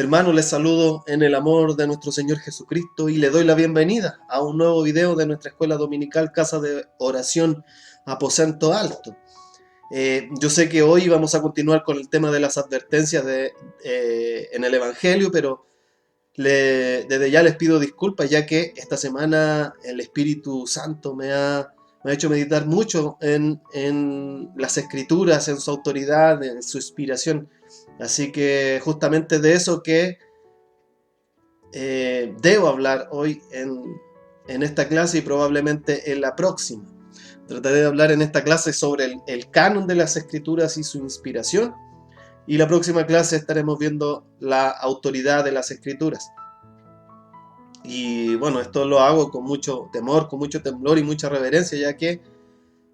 Hermano, les saludo en el amor de nuestro Señor Jesucristo y le doy la bienvenida a un nuevo video de nuestra escuela dominical Casa de Oración Aposento Alto. Yo sé que hoy vamos a continuar con el tema de las advertencias en el Evangelio, pero desde ya les pido disculpas, ya que esta semana el Espíritu Santo me ha hecho meditar mucho en las Escrituras, en su autoridad, en su inspiración. Así que justamente de eso que debo hablar hoy en esta clase y probablemente en la próxima. Trataré de hablar en esta clase sobre el canon de las Escrituras y su inspiración. Y la próxima clase estaremos viendo la autoridad de las Escrituras. Y bueno, esto lo hago con mucho temor, con mucho temblor y mucha reverencia, ya que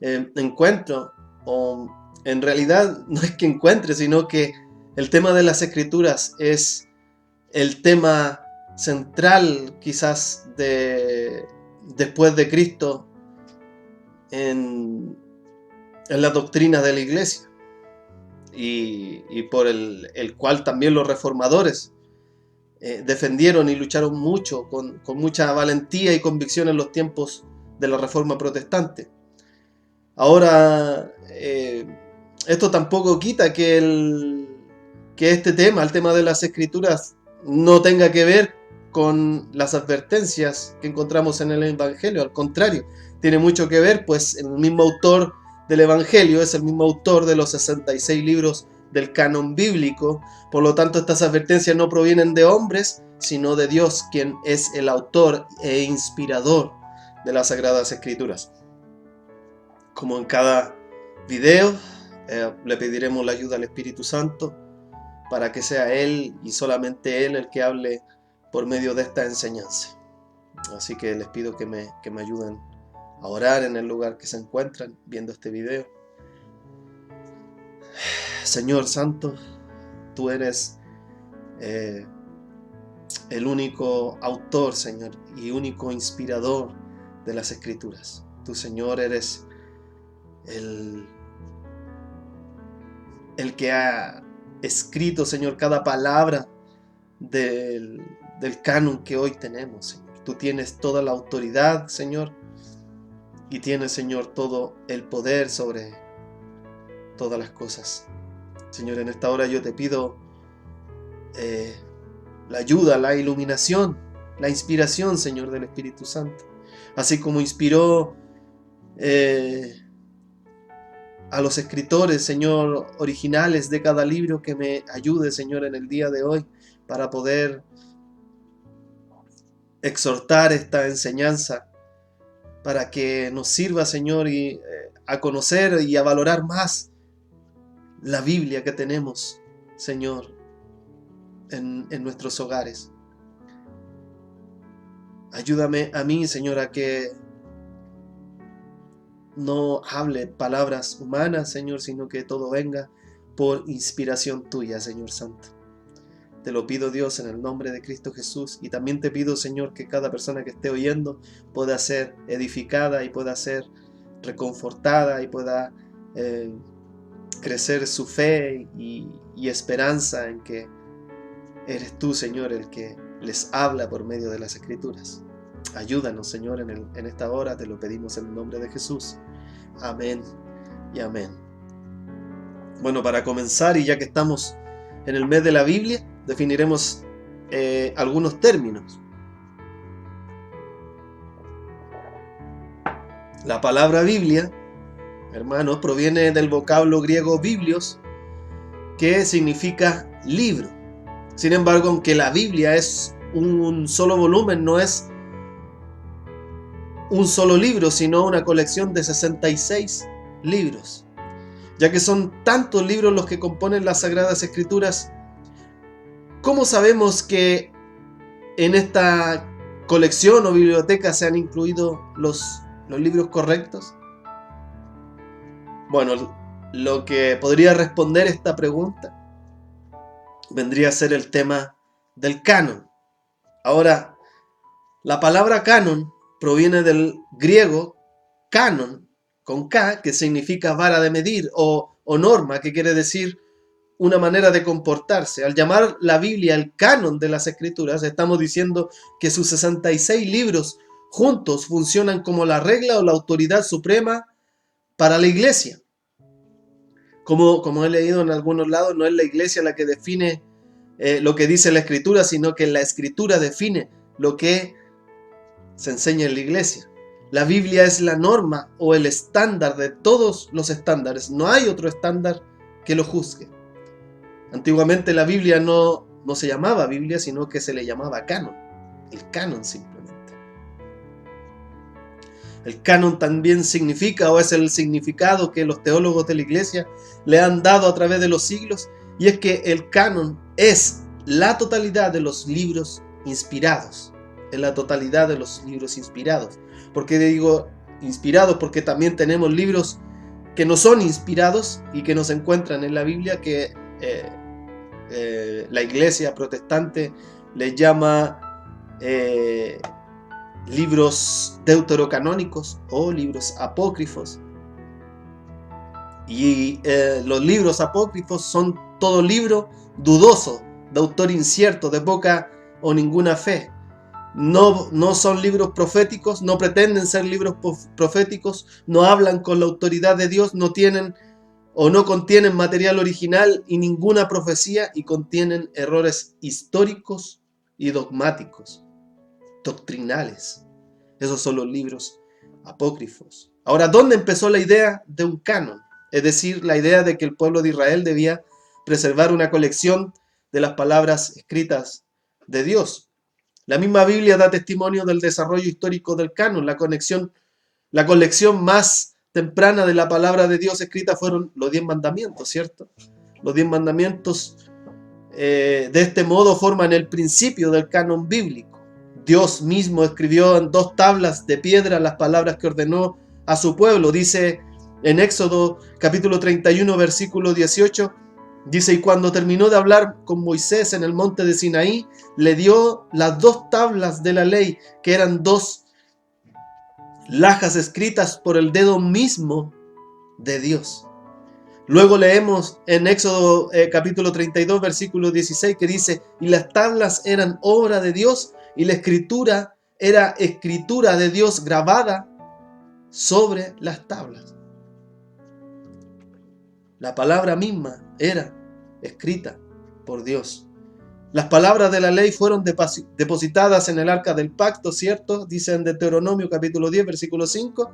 encuentro, o en realidad no es que encuentre, sino que el tema de las Escrituras es el tema central quizás después de Cristo en la doctrina de la Iglesia, y por el cual también los reformadores defendieron y lucharon mucho, con mucha valentía y convicción en los tiempos de la Reforma Protestante. Ahora, esto tampoco quita que este tema, el tema de las Escrituras, no tenga que ver con las advertencias que encontramos en el Evangelio. Al contrario, tiene mucho que ver, pues el mismo autor del Evangelio es el mismo autor de los 66 libros del canon bíblico. Por lo tanto, estas advertencias no provienen de hombres, sino de Dios, quien es el autor e inspirador de las Sagradas Escrituras. Como en cada video, le pediremos la ayuda al Espíritu Santo para que sea Él y solamente Él el que hable por medio de esta enseñanza. Así que les pido que me ayuden a orar en el lugar que se encuentran viendo este video. Señor Santo, tú eres el único autor, Señor, y único inspirador de las Escrituras. Tú, Señor, eres el que ha escrito, Señor, cada palabra del canon que hoy tenemos, Señor. Tú tienes toda la autoridad, Señor, y tienes, Señor, todo el poder sobre todas las cosas. Señor, en esta hora yo te pido la ayuda, la iluminación, la inspiración, Señor, del Espíritu Santo. Así como inspiró a los escritores, Señor, originales de cada libro, que me ayude, Señor, en el día de hoy para poder exhortar esta enseñanza, para que nos sirva, Señor, a conocer y a valorar más la Biblia que tenemos, Señor, en nuestros hogares. Ayúdame a mí, Señor, a que no hable palabras humanas, Señor, sino que todo venga por inspiración tuya, Señor Santo. Te lo pido, Dios, en el nombre de Cristo Jesús. Y también te pido, Señor, que cada persona que esté oyendo pueda ser edificada y pueda ser reconfortada y pueda crecer su fe y esperanza en que eres tú, Señor, el que les habla por medio de las Escrituras. Ayúdanos, Señor, en esta hora. Te lo pedimos en el nombre de Jesús. Amén y amén. Bueno, para comenzar, y ya que estamos en el mes de la Biblia, definiremos algunos términos. La palabra Biblia, hermanos, proviene del vocablo griego biblios, que significa libro. Sin embargo, aunque la Biblia es un solo volumen, no es un solo libro, sino una colección de 66 libros. Ya que son tantos libros los que componen las Sagradas Escrituras, ¿cómo sabemos que en esta colección o biblioteca se han incluido los libros correctos? Bueno, lo que podría responder esta pregunta vendría a ser el tema del canon. Ahora, la palabra canon proviene del griego canon, con K, que significa vara de medir, o norma, que quiere decir una manera de comportarse. Al llamar la Biblia el canon de las Escrituras, estamos diciendo que sus 66 libros juntos funcionan como la regla o la autoridad suprema para la iglesia. Como he leído en algunos lados, no es la iglesia la que define lo que dice la Escritura, sino que la Escritura define lo que se enseña en la iglesia. La Biblia es la norma o el estándar de todos los estándares. No hay otro estándar que lo juzgue. Antiguamente la Biblia no se llamaba Biblia, sino que se le llamaba canon. El canon simplemente. El canon también significa, o es el significado que los teólogos de la iglesia le han dado a través de los siglos, y es que el canon es la totalidad de los libros inspirados. Es la totalidad de los libros inspirados. ¿Por qué digo inspirados? Porque también tenemos libros que no son inspirados y que no se encuentran en la Biblia, que la iglesia protestante les llama libros deuterocanónicos o libros apócrifos. Y los libros apócrifos son todo libro dudoso, de autor incierto, de poca o ninguna fe. No son libros proféticos, no pretenden ser libros proféticos, no hablan con la autoridad de Dios, no tienen o no contienen material original y ninguna profecía, y contienen errores históricos y dogmáticos, doctrinales. Esos son los libros apócrifos. Ahora, ¿dónde empezó la idea de un canon? Es decir, la idea de que el pueblo de Israel debía preservar una colección de las palabras escritas de Dios. La misma Biblia da testimonio del desarrollo histórico del canon. La colección más temprana de la palabra de Dios escrita fueron los 10 mandamientos, ¿cierto? Los 10 mandamientos de este modo forman el principio del canon bíblico. Dios mismo escribió en 2 tablas de piedra las palabras que ordenó a su pueblo. Dice en Éxodo capítulo 31, versículo 18, dice: y cuando terminó de hablar con Moisés en el monte de Sinaí, le dio las 2 tablas de la ley, que eran 2 lajas escritas por el dedo mismo de Dios. Luego leemos en Éxodo capítulo 32, versículo 16, que dice: y las tablas eran obra de Dios, y la escritura era escritura de Dios grabada sobre las tablas. La palabra misma era escrita por Dios. Las palabras de la ley fueron depositadas en el arca del pacto, ¿cierto? Dice en Deuteronomio capítulo 10, versículo 5,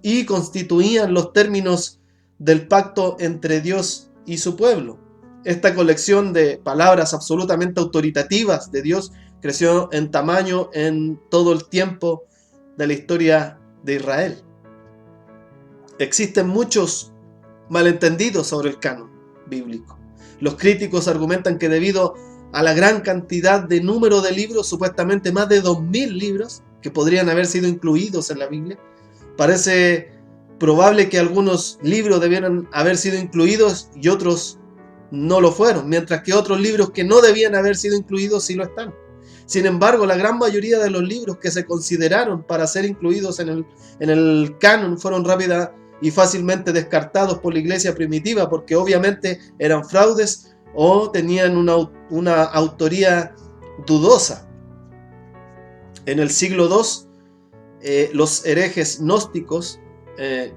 y constituían los términos del pacto entre Dios y su pueblo. Esta colección de palabras absolutamente autoritativas de Dios creció en tamaño en todo el tiempo de la historia de Israel. Existen muchos malentendidos sobre el canon bíblico. Los críticos argumentan que debido a la gran cantidad de número de libros, supuestamente más de 2000 libros, que podrían haber sido incluidos en la Biblia, parece probable que algunos libros debieran haber sido incluidos y otros no lo fueron, mientras que otros libros que no debían haber sido incluidos sí lo están. Sin embargo, la gran mayoría de los libros que se consideraron para ser incluidos en el canon fueron rápida y fácilmente descartados por la iglesia primitiva, porque obviamente eran fraudes o tenían una autoría dudosa. En el siglo II, los herejes gnósticos,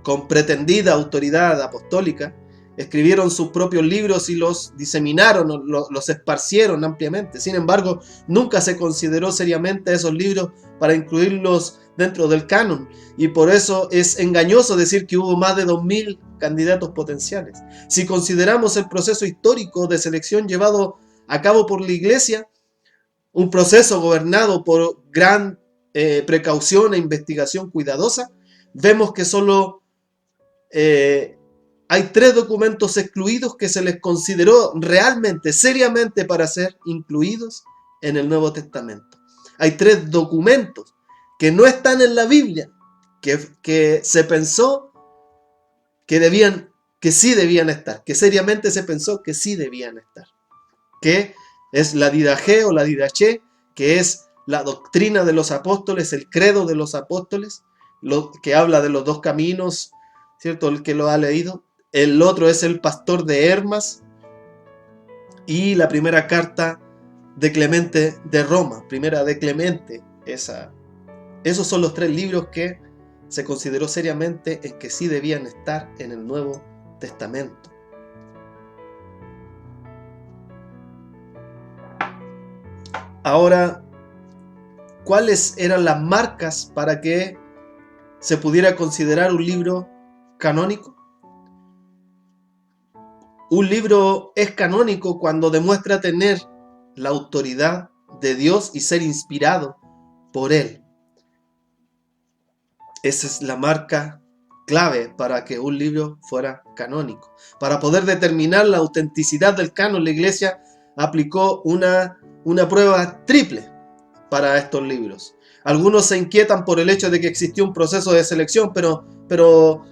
con pretendida autoridad apostólica, escribieron sus propios libros y los diseminaron, los esparcieron ampliamente. Sin embargo, nunca se consideró seriamente esos libros para incluirlos dentro del canon, y por eso es engañoso decir que hubo más de 2000 candidatos potenciales. Si consideramos el proceso histórico de selección llevado a cabo por la iglesia, un proceso gobernado por gran precaución e investigación cuidadosa, vemos que solo hay 3 documentos excluidos que se les consideró realmente, seriamente, para ser incluidos en el Nuevo Testamento. Hay 3 documentos que no están en la Biblia, que se pensó que sí debían estar, que seriamente se pensó que sí debían estar, que es la Didaché o la Didaché, que es la doctrina de los apóstoles, el credo de los apóstoles, que habla de los 2 caminos, ¿cierto? El que lo ha leído. El otro es el Pastor de Hermas, y la primera carta de Clemente de Roma, primera de Clemente. Esos son los 3 libros que se consideró seriamente en que sí debían estar en el Nuevo Testamento. Ahora, ¿cuáles eran las marcas para que se pudiera considerar un libro canónico? Un libro es canónico cuando demuestra tener la autoridad de Dios y ser inspirado por Él. Esa es la marca clave para que un libro fuera canónico. Para poder determinar la autenticidad del canon, la Iglesia aplicó una prueba triple para estos libros. Algunos se inquietan por el hecho de que existió un proceso de selección, pero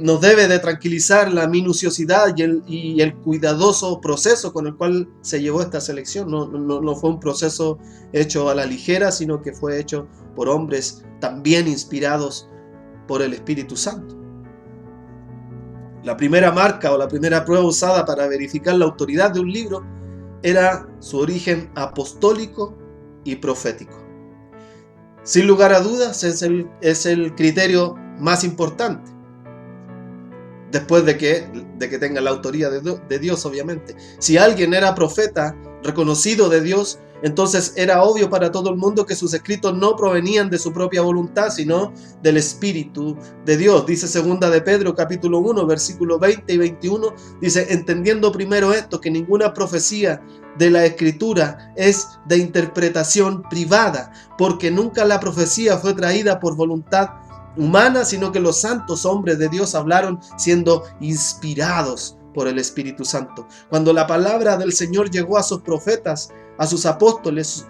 nos debe de tranquilizar la minuciosidad y el cuidadoso proceso con el cual se llevó esta selección. No fue un proceso hecho a la ligera, sino que fue hecho por hombres también inspirados por el Espíritu Santo. La primera marca o la primera prueba usada para verificar la autoridad de un libro era su origen apostólico y profético. Sin lugar a dudas, es el criterio más importante, después de que tenga la autoría de Dios, obviamente. Si alguien era profeta reconocido de Dios, entonces era obvio para todo el mundo que sus escritos no provenían de su propia voluntad, sino del Espíritu de Dios. Dice 2 de Pedro, capítulo 1, versículos 20 y 21, dice: entendiendo primero esto, que ninguna profecía de la Escritura es de interpretación privada, porque nunca la profecía fue traída por voluntad humana, sino que los santos hombres de Dios hablaron siendo inspirados por el Espíritu Santo. Cuando la palabra del Señor llegó a sus profetas, a sus apóstoles,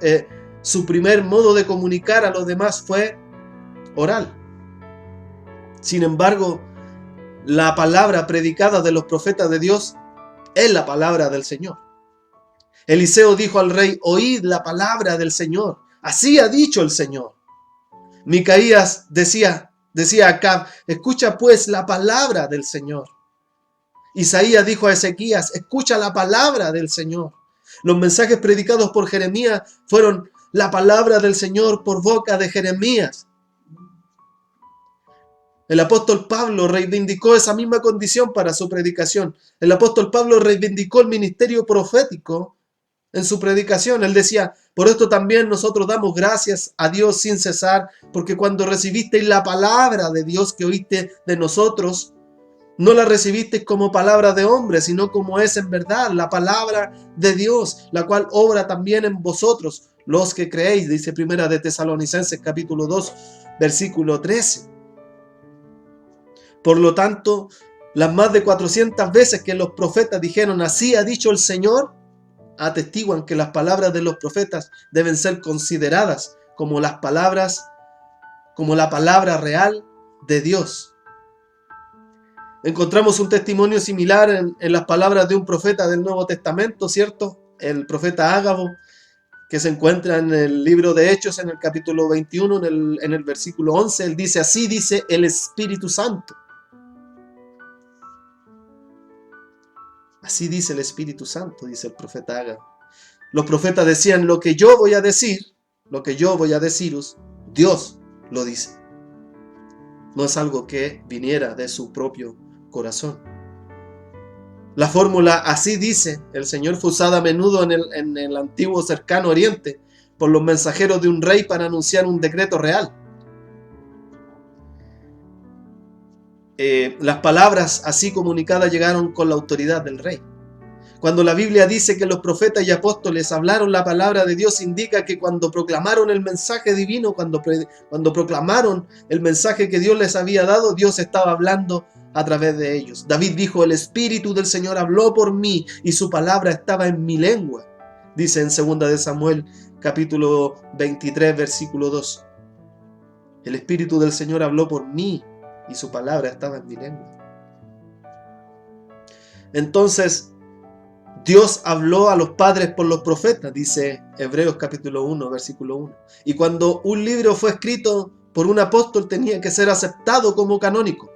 su primer modo de comunicar a los demás fue oral. Sin embargo, la palabra predicada de los profetas de Dios es la palabra del Señor. Eliseo dijo al rey: oíd la palabra del Señor, así ha dicho el Señor. Micaías decía a Acab: escucha pues la palabra del Señor. Isaías dijo a Ezequías: escucha la palabra del Señor. Los mensajes predicados por Jeremías fueron la palabra del Señor por boca de Jeremías. El apóstol Pablo reivindicó esa misma condición para su predicación. El apóstol Pablo reivindicó el ministerio profético en su predicación. Él decía: por esto también nosotros damos gracias a Dios sin cesar, porque cuando recibisteis la palabra de Dios que oíste de nosotros, no la recibisteis como palabra de hombre, sino como es en verdad la palabra de Dios, la cual obra también en vosotros, los que creéis, dice Primera de Tesalonicenses capítulo 2, versículo 13. Por lo tanto, las más de 400 veces que los profetas dijeron: así ha dicho el Señor, atestiguan que las palabras de los profetas deben ser consideradas como la palabra real de Dios. Encontramos un testimonio similar en las palabras de un profeta del Nuevo Testamento, ¿cierto? El profeta Ágabo, que se encuentra en el libro de Hechos, en el capítulo 21, en el versículo 11. Él dice: así dice el Espíritu Santo. Así dice el Espíritu Santo, dice el profeta Ágabo. Los profetas decían: lo que yo voy a decir, lo que yo voy a deciros, Dios lo dice. No es algo que viniera de su propio corazón. La fórmula "así dice el Señor" fue usada a menudo en el antiguo cercano oriente por los mensajeros de un rey para anunciar un decreto real. Las palabras así comunicadas llegaron con la autoridad del rey. Cuando la Biblia dice que los profetas y apóstoles hablaron la palabra de Dios, indica que cuando proclamaron el mensaje divino, cuando proclamaron el mensaje que Dios les había dado, Dios estaba hablando a través de ellos. David dijo: el Espíritu del Señor habló por mí y su palabra estaba en mi lengua. Dice en 2 de Samuel, capítulo 23, versículo 2. El Espíritu del Señor habló por mí y su palabra estaba en mi lengua. Entonces, Dios habló a los padres por los profetas, dice Hebreos capítulo 1, versículo 1. Y cuando un libro fue escrito por un apóstol, tenía que ser aceptado como canónico.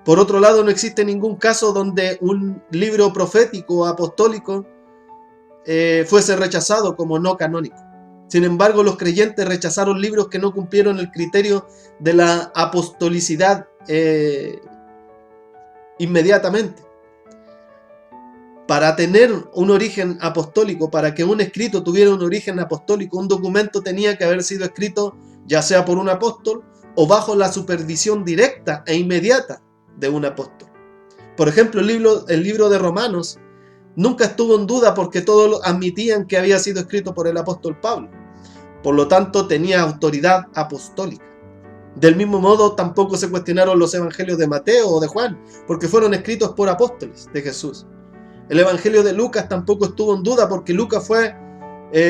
Por otro lado, no existe ningún caso donde un libro profético o apostólico fuese rechazado como no canónico. Sin embargo, los creyentes rechazaron libros que no cumplieron el criterio de la apostolicidad inmediatamente. Para tener un origen apostólico, para que un escrito tuviera un origen apostólico, un documento tenía que haber sido escrito ya sea por un apóstol o bajo la supervisión directa e inmediata de un apóstol. Por ejemplo, el libro de Romanos nunca estuvo en duda porque todos admitían que había sido escrito por el apóstol Pablo. Por lo tanto, tenía autoridad apostólica. Del mismo modo, tampoco se cuestionaron los evangelios de Mateo o de Juan, porque fueron escritos por apóstoles de Jesús. El evangelio de Lucas tampoco estuvo en duda porque Lucas fue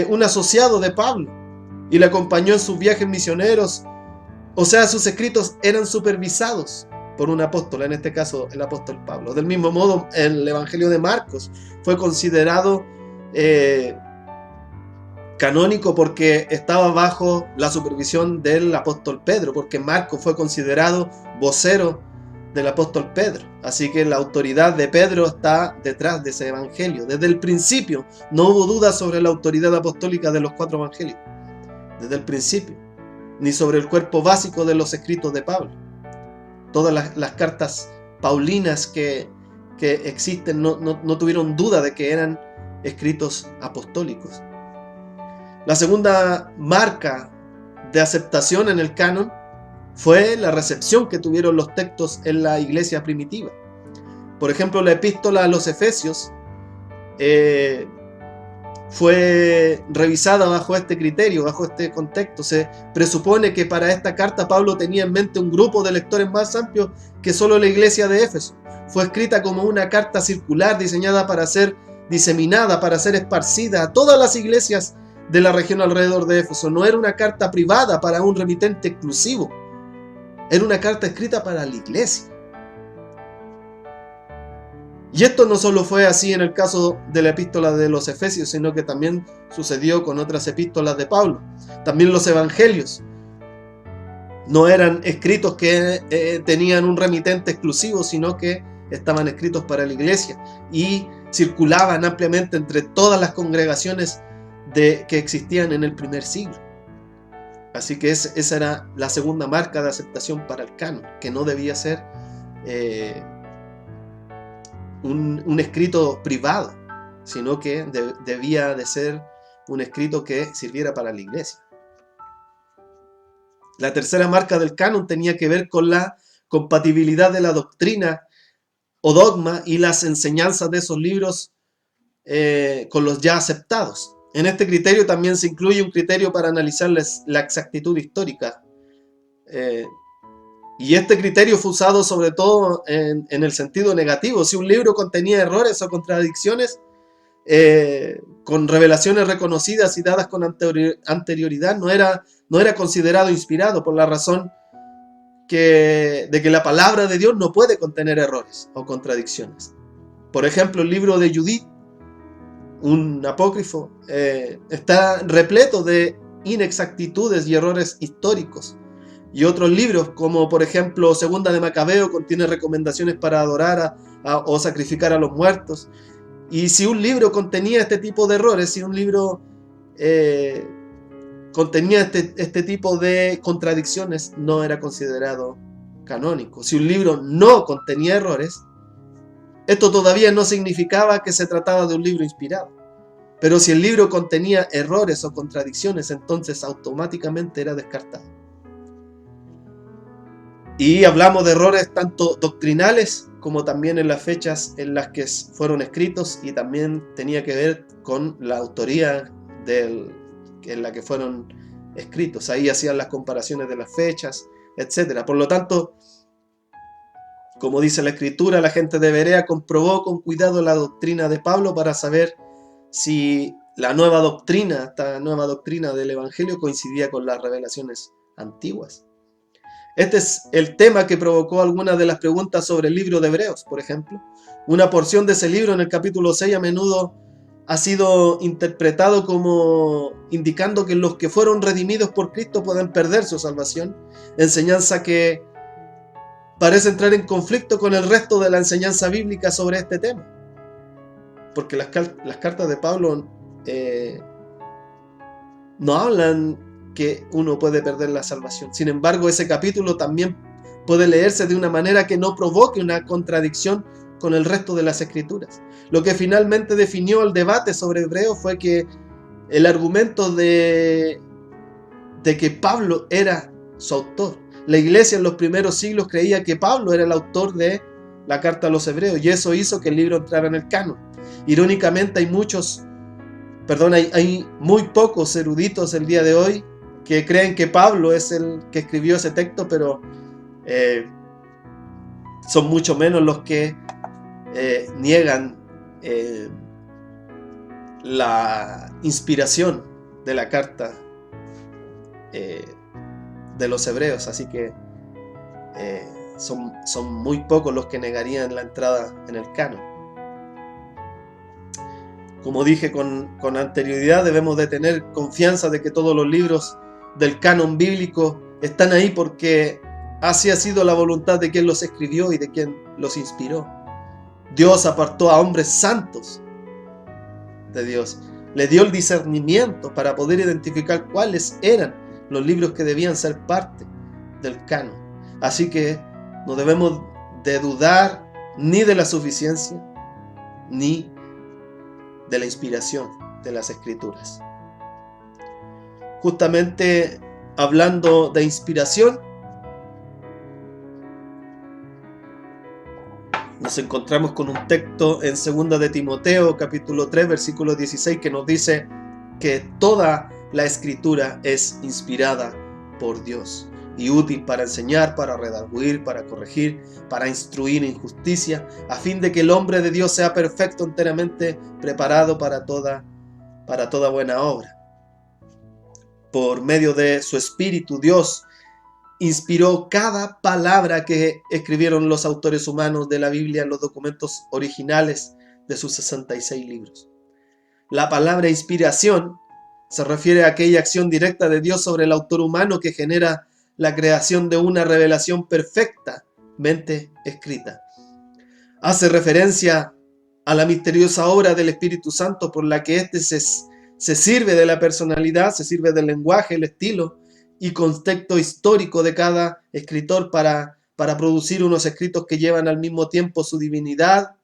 un asociado de Pablo y le acompañó en sus viajes misioneros. O sea, sus escritos eran supervisados por un apóstol, en este caso el apóstol Pablo. Del mismo modo, el evangelio de Marcos fue considerado canónico porque estaba bajo la supervisión del apóstol Pedro, porque Marcos fue considerado vocero del apóstol Pedro. Así que la autoridad de Pedro está detrás de ese evangelio. Desde el principio no hubo duda sobre la autoridad apostólica de los 4 evangelios. Desde el principio. Ni sobre el cuerpo básico de los escritos de Pablo. Todas las cartas paulinas que existen no tuvieron duda de que eran escritos apostólicos. La segunda marca de aceptación en el canon fue la recepción que tuvieron los textos en la iglesia primitiva. Por ejemplo, la epístola a los Efesios fue revisada bajo este criterio, bajo este contexto. Se presupone que para esta carta Pablo tenía en mente un grupo de lectores más amplio que solo la iglesia de Éfeso. Fue escrita como una carta circular diseñada para ser diseminada, para ser esparcida a todas las iglesias de la región alrededor de Éfeso. No era una carta privada para un remitente exclusivo. Era una carta escrita para la iglesia. Y esto no solo fue así en el caso de la epístola de los Efesios, sino que también sucedió con otras epístolas de Pablo. También los evangelios no eran escritos que tenían un remitente exclusivo, sino que estaban escritos para la iglesia y circulaban ampliamente entre todas las congregaciones que existían en el primer siglo. Así que esa era la segunda marca de aceptación para el canon, que no debía ser un escrito privado, sino que debía de ser un escrito que sirviera para la iglesia. La tercera marca del canon tenía que ver con la compatibilidad de la doctrina o dogma y las enseñanzas de esos libros con los ya aceptados. En este criterio también se incluye un criterio para analizar la exactitud histórica. Y este criterio fue usado sobre todo en el sentido negativo. Si un libro contenía errores o contradicciones, con revelaciones reconocidas y dadas con anterioridad, no era considerado inspirado, por la razón de que la palabra de Dios no puede contener errores o contradicciones. Por ejemplo, el libro de Judith, un apócrifo, está repleto de inexactitudes y errores históricos. Y otros libros, como por ejemplo Segunda de Macabeo, contiene recomendaciones para adorar o sacrificar a los muertos. Y si un libro contenía este tipo de errores, si un libro contenía este tipo de contradicciones, no era considerado canónico. Si un libro no contenía errores, esto todavía no significaba que se trataba de un libro inspirado. Pero si el libro contenía errores o contradicciones, entonces automáticamente era descartado. Y hablamos de errores tanto doctrinales como también en las fechas en las que fueron escritos, y también tenía que ver con la autoría en la que fueron escritos. Ahí hacían las comparaciones de las fechas, etc. Por lo tanto, como dice la Escritura, la gente de Berea comprobó con cuidado la doctrina de Pablo para saber si esta nueva doctrina del Evangelio coincidía con las revelaciones antiguas. Este es el tema que provocó algunas de las preguntas sobre el libro de Hebreos, por ejemplo. Una porción de ese libro, en el capítulo 6, a menudo ha sido interpretado como indicando que los que fueron redimidos por Cristo pueden perder su salvación, enseñanza que parece entrar en conflicto con el resto de la enseñanza bíblica sobre este tema. Porque las cartas de Pablo no hablan que uno puede perder la salvación. Sin embargo, ese capítulo también puede leerse de una manera que no provoque una contradicción con el resto de las escrituras. Lo que finalmente definió el debate sobre Hebreos fue que el argumento de que Pablo era su autor. La iglesia en los primeros siglos creía que Pablo era el autor de la carta a los Hebreos, y eso hizo que el libro entrara en el canon. Irónicamente hay muy pocos eruditos el día de hoy que creen que Pablo es el que escribió ese texto, pero son mucho menos los que niegan la inspiración de la carta de los Hebreos, así que son muy pocos los que negarían la entrada en el canon. Como dije con anterioridad, debemos de tener confianza de que todos los libros del canon bíblico están ahí porque así ha sido la voluntad de quien los escribió y de quien los inspiró. Dios apartó a hombres santos de Dios, le dio el discernimiento para poder identificar cuáles eran los libros que debían ser parte del canon. Así que no debemos de dudar ni de la suficiencia ni de la inspiración de las escrituras. Justamente hablando de inspiración, nos encontramos con un texto en 2 de Timoteo, capítulo 3, versículo 16, que nos dice que toda la escritura es inspirada por Dios y útil para enseñar, para redarguir, para corregir, para instruir en justicia, a fin de que el hombre de Dios sea perfecto, enteramente preparado para toda buena obra. Por medio de su Espíritu, Dios inspiró cada palabra que escribieron los autores humanos de la Biblia en los documentos originales de sus 66 libros. La palabra inspiración se refiere a aquella acción directa de Dios sobre el autor humano que genera la creación de una revelación perfectamente escrita. Hace referencia a la misteriosa obra del Espíritu Santo por la que éste se sirve de la personalidad, se sirve del lenguaje, el estilo y contexto histórico de cada escritor para producir unos escritos que llevan al mismo tiempo su divinidad,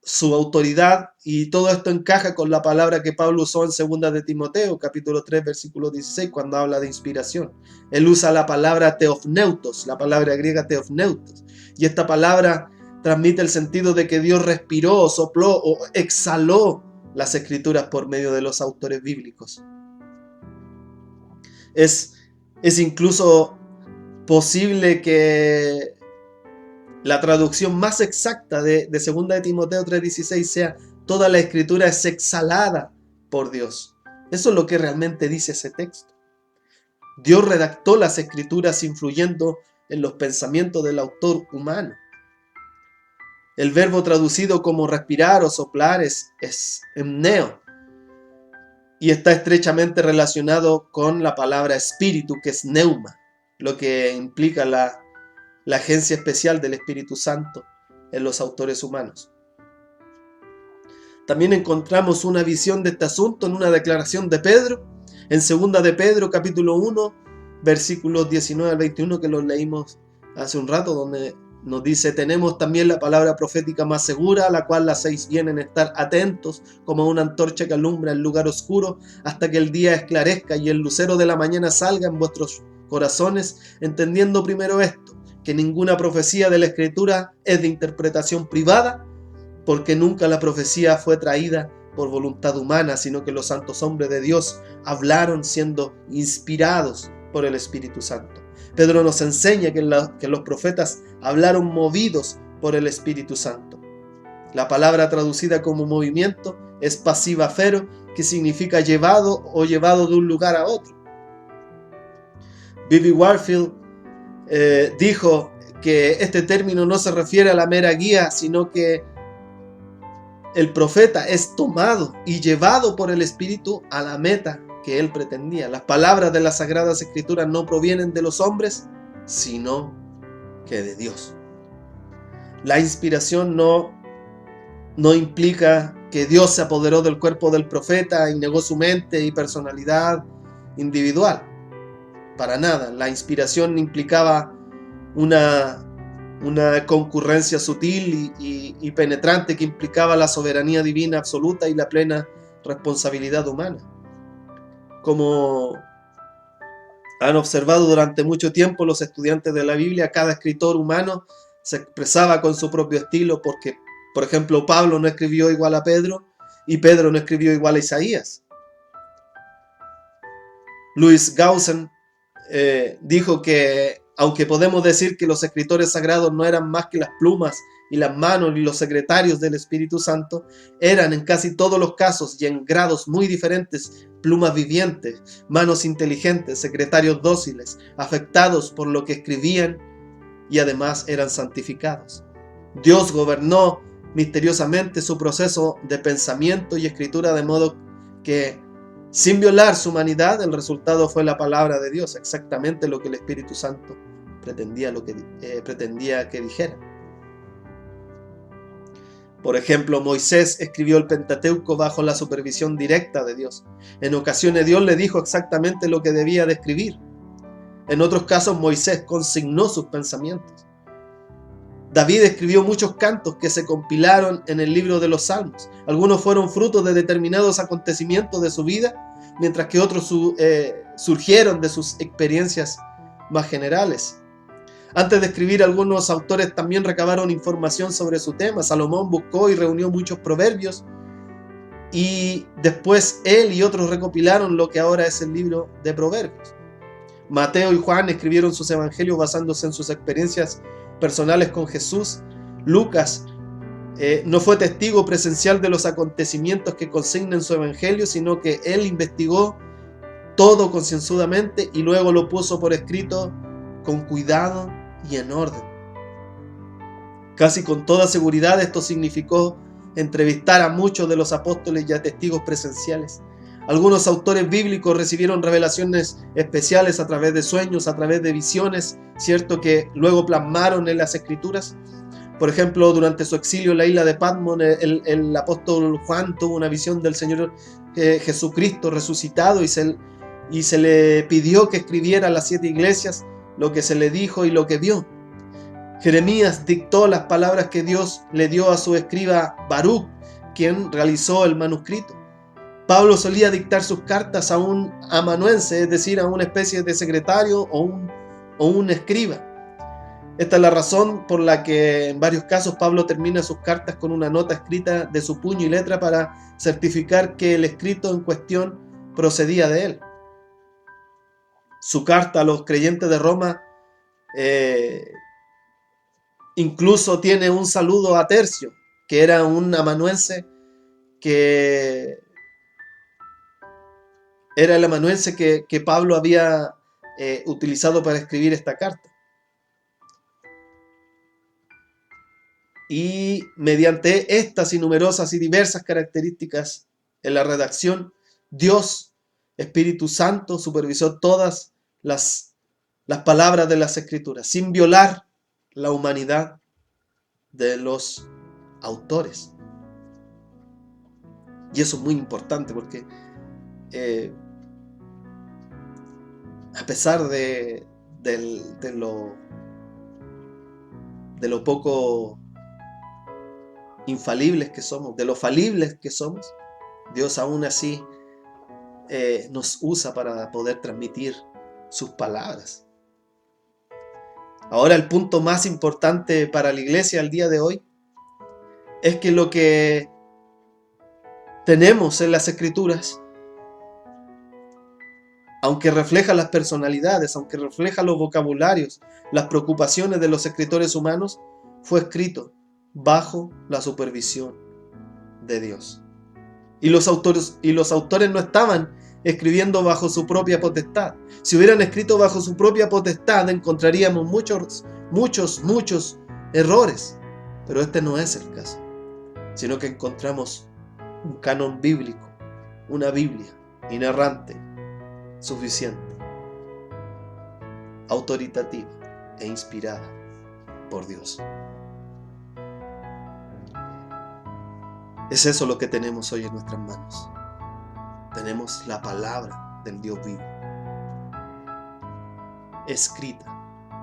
su autoridad, y todo esto encaja con la palabra que Pablo usó en 2 de Timoteo, capítulo 3, versículo 16, cuando habla de inspiración. Él usa la palabra teofneutos, la palabra griega teofneutos, y esta palabra transmite el sentido de que Dios respiró, sopló o exhaló las escrituras por medio de los autores bíblicos. Es incluso posible que la traducción más exacta de 2 de Timoteo 3:16 sea: toda la escritura es exhalada por Dios. Eso es lo que realmente dice ese texto. Dios redactó las escrituras influyendo en los pensamientos del autor humano. El verbo traducido como respirar o soplar es emneo, y está estrechamente relacionado con la palabra espíritu, que es neuma, lo que implica la agencia especial del Espíritu Santo en los autores humanos. También encontramos una visión de este asunto en una declaración de Pedro, en 2 de Pedro, capítulo 1, versículos 19 al 21, que los leímos hace un rato, donde nos dice: tenemos también la palabra profética más segura, a la cual hacéis bien en estar atentos, como una antorcha que alumbra el lugar oscuro, hasta que el día esclarezca y el lucero de la mañana salga en vuestros corazones, entendiendo primero esto, que ninguna profecía de la Escritura es de interpretación privada, porque nunca la profecía fue traída por voluntad humana, sino que los santos hombres de Dios hablaron siendo inspirados por el Espíritu Santo. Pedro nos enseña que los profetas hablaron movidos por el Espíritu Santo. La palabra traducida como movimiento es pasiva fero, que significa llevado o llevado de un lugar a otro. B.B. Warfield dijo que este término no se refiere a la mera guía, sino que el profeta es tomado y llevado por el Espíritu a la meta que él pretendía. Las palabras de las Sagradas Escrituras no provienen de los hombres, sino que de Dios. La inspiración no implica que Dios se apoderó del cuerpo del profeta y negó su mente y personalidad individual. Para nada. La inspiración implicaba una concurrencia sutil y penetrante que implicaba la soberanía divina absoluta y la plena responsabilidad humana. Como han observado durante mucho tiempo los estudiantes de la Biblia, cada escritor humano se expresaba con su propio estilo porque, por ejemplo, Pablo no escribió igual a Pedro y Pedro no escribió igual a Isaías. Louis Gaussen dijo que, aunque podemos decir que los escritores sagrados no eran más que las plumas y las manos y los secretarios del Espíritu Santo, eran en casi todos los casos y en grados muy diferentes plumas vivientes, manos inteligentes, secretarios dóciles, afectados por lo que escribían y además eran santificados. Dios gobernó misteriosamente su proceso de pensamiento y escritura de modo que, sin violar su humanidad, el resultado fue la palabra de Dios, exactamente lo que el Espíritu Santo pretendía que dijera. Por ejemplo, Moisés escribió el Pentateuco bajo la supervisión directa de Dios. En ocasiones Dios le dijo exactamente lo que debía de escribir. En otros casos Moisés consignó sus pensamientos. David escribió muchos cantos que se compilaron en el libro de los Salmos. Algunos fueron frutos de determinados acontecimientos de su vida, mientras que otros surgieron de sus experiencias más generales. Antes de escribir, algunos autores también recabaron información sobre su tema. Salomón buscó y reunió muchos proverbios y después él y otros recopilaron lo que ahora es el libro de Proverbios. Mateo y Juan escribieron sus evangelios basándose en sus experiencias personales con Jesús. Lucas no fue testigo presencial de los acontecimientos que consigna en su evangelio, sino que él investigó todo concienzudamente y luego lo puso por escrito con cuidado y en orden. Casi con toda seguridad esto significó entrevistar a muchos de los apóstoles y a testigos presenciales. Algunos autores bíblicos recibieron revelaciones especiales a través de sueños, a través de visiones, ¿cierto?, que luego plasmaron en las escrituras. Por ejemplo, durante su exilio en la isla de Patmos, el apóstol Juan tuvo una visión del Señor Jesucristo resucitado y se le pidió que escribiera a las 7 iglesias lo que se le dijo y lo que vio. Jeremías dictó las palabras que Dios le dio a su escriba Baruch, quien realizó el manuscrito. Pablo solía dictar sus cartas a un amanuense, es decir, a una especie de secretario o un escriba. Esta es la razón por la que en varios casos Pablo termina sus cartas con una nota escrita de su puño y letra para certificar que el escrito en cuestión procedía de él. Su carta a los creyentes de Roma incluso tiene un saludo a Tercio, que era un amanuense que era el amanuense que Pablo había utilizado para escribir esta carta. Y mediante estas y numerosas y diversas características en la redacción, Dios, Espíritu Santo, supervisó todas las palabras de las Escrituras, sin violar la humanidad de los autores. Y eso es muy importante porque a pesar de lo poco infalibles que somos, de lo falibles que somos, Dios aún así nos usa para poder transmitir sus palabras. Ahora, el punto más importante para la iglesia al día de hoy es que lo que tenemos en las Escrituras, aunque refleja las personalidades, aunque refleja los vocabularios, las preocupaciones de los escritores humanos, fue escrito bajo la supervisión de Dios. Y los autores no estaban escribiendo bajo su propia potestad. Si hubieran escrito bajo su propia potestad, encontraríamos muchos errores. Pero este no es el caso, sino que encontramos un canon bíblico, una Biblia inerrante, suficiente, autoritativa e inspirada por Dios. Es eso lo que tenemos hoy en nuestras manos. Tenemos la palabra del Dios vivo, escrita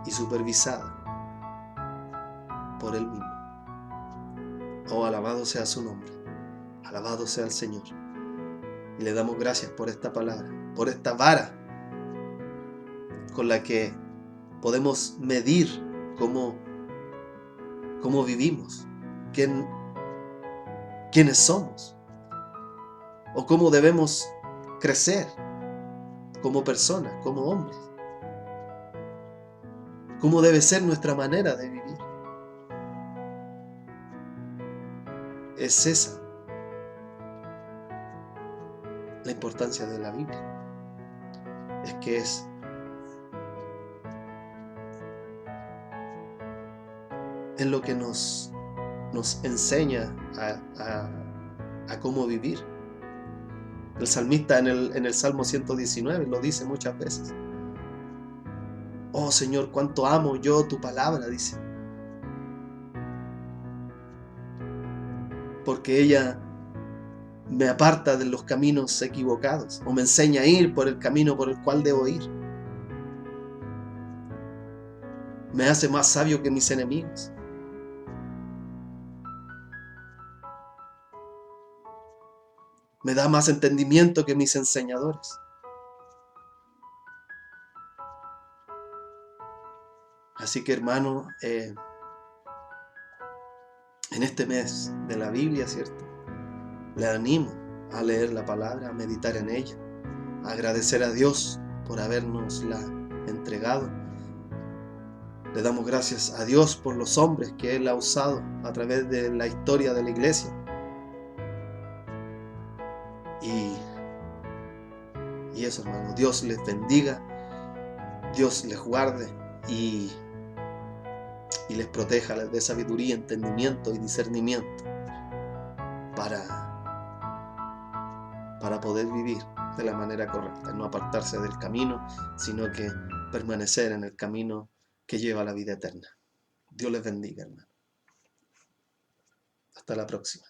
y supervisada por Él mismo. Oh, alabado sea su nombre, alabado sea el Señor. Y le damos gracias por esta palabra, por esta vara con la que podemos medir cómo vivimos, quiénes somos, o cómo debemos crecer como personas, como hombres. Cómo debe ser nuestra manera de vivir. Es esa la importancia de la Biblia. Es que es lo que nos enseña a cómo vivir. El salmista en el Salmo 119 lo dice muchas veces. Oh Señor, cuánto amo yo tu palabra, dice. Porque ella me aparta de los caminos equivocados, o me enseña a ir por el camino por el cual debo ir. Me hace más sabio que mis enemigos. Me da más entendimiento que mis enseñadores. Así que, hermano, en este mes de la Biblia, ¿cierto? Le animo a leer la palabra, a meditar en ella, a agradecer a Dios por habernosla entregado. Le damos gracias a Dios por los hombres que Él ha usado a través de la historia de la iglesia. Y eso, hermano, Dios les bendiga, Dios les guarde y les proteja, les dé sabiduría, entendimiento y discernimiento para poder vivir de la manera correcta, no apartarse del camino, sino que permanecer en el camino que lleva a la vida eterna. Dios les bendiga, hermano. Hasta la próxima.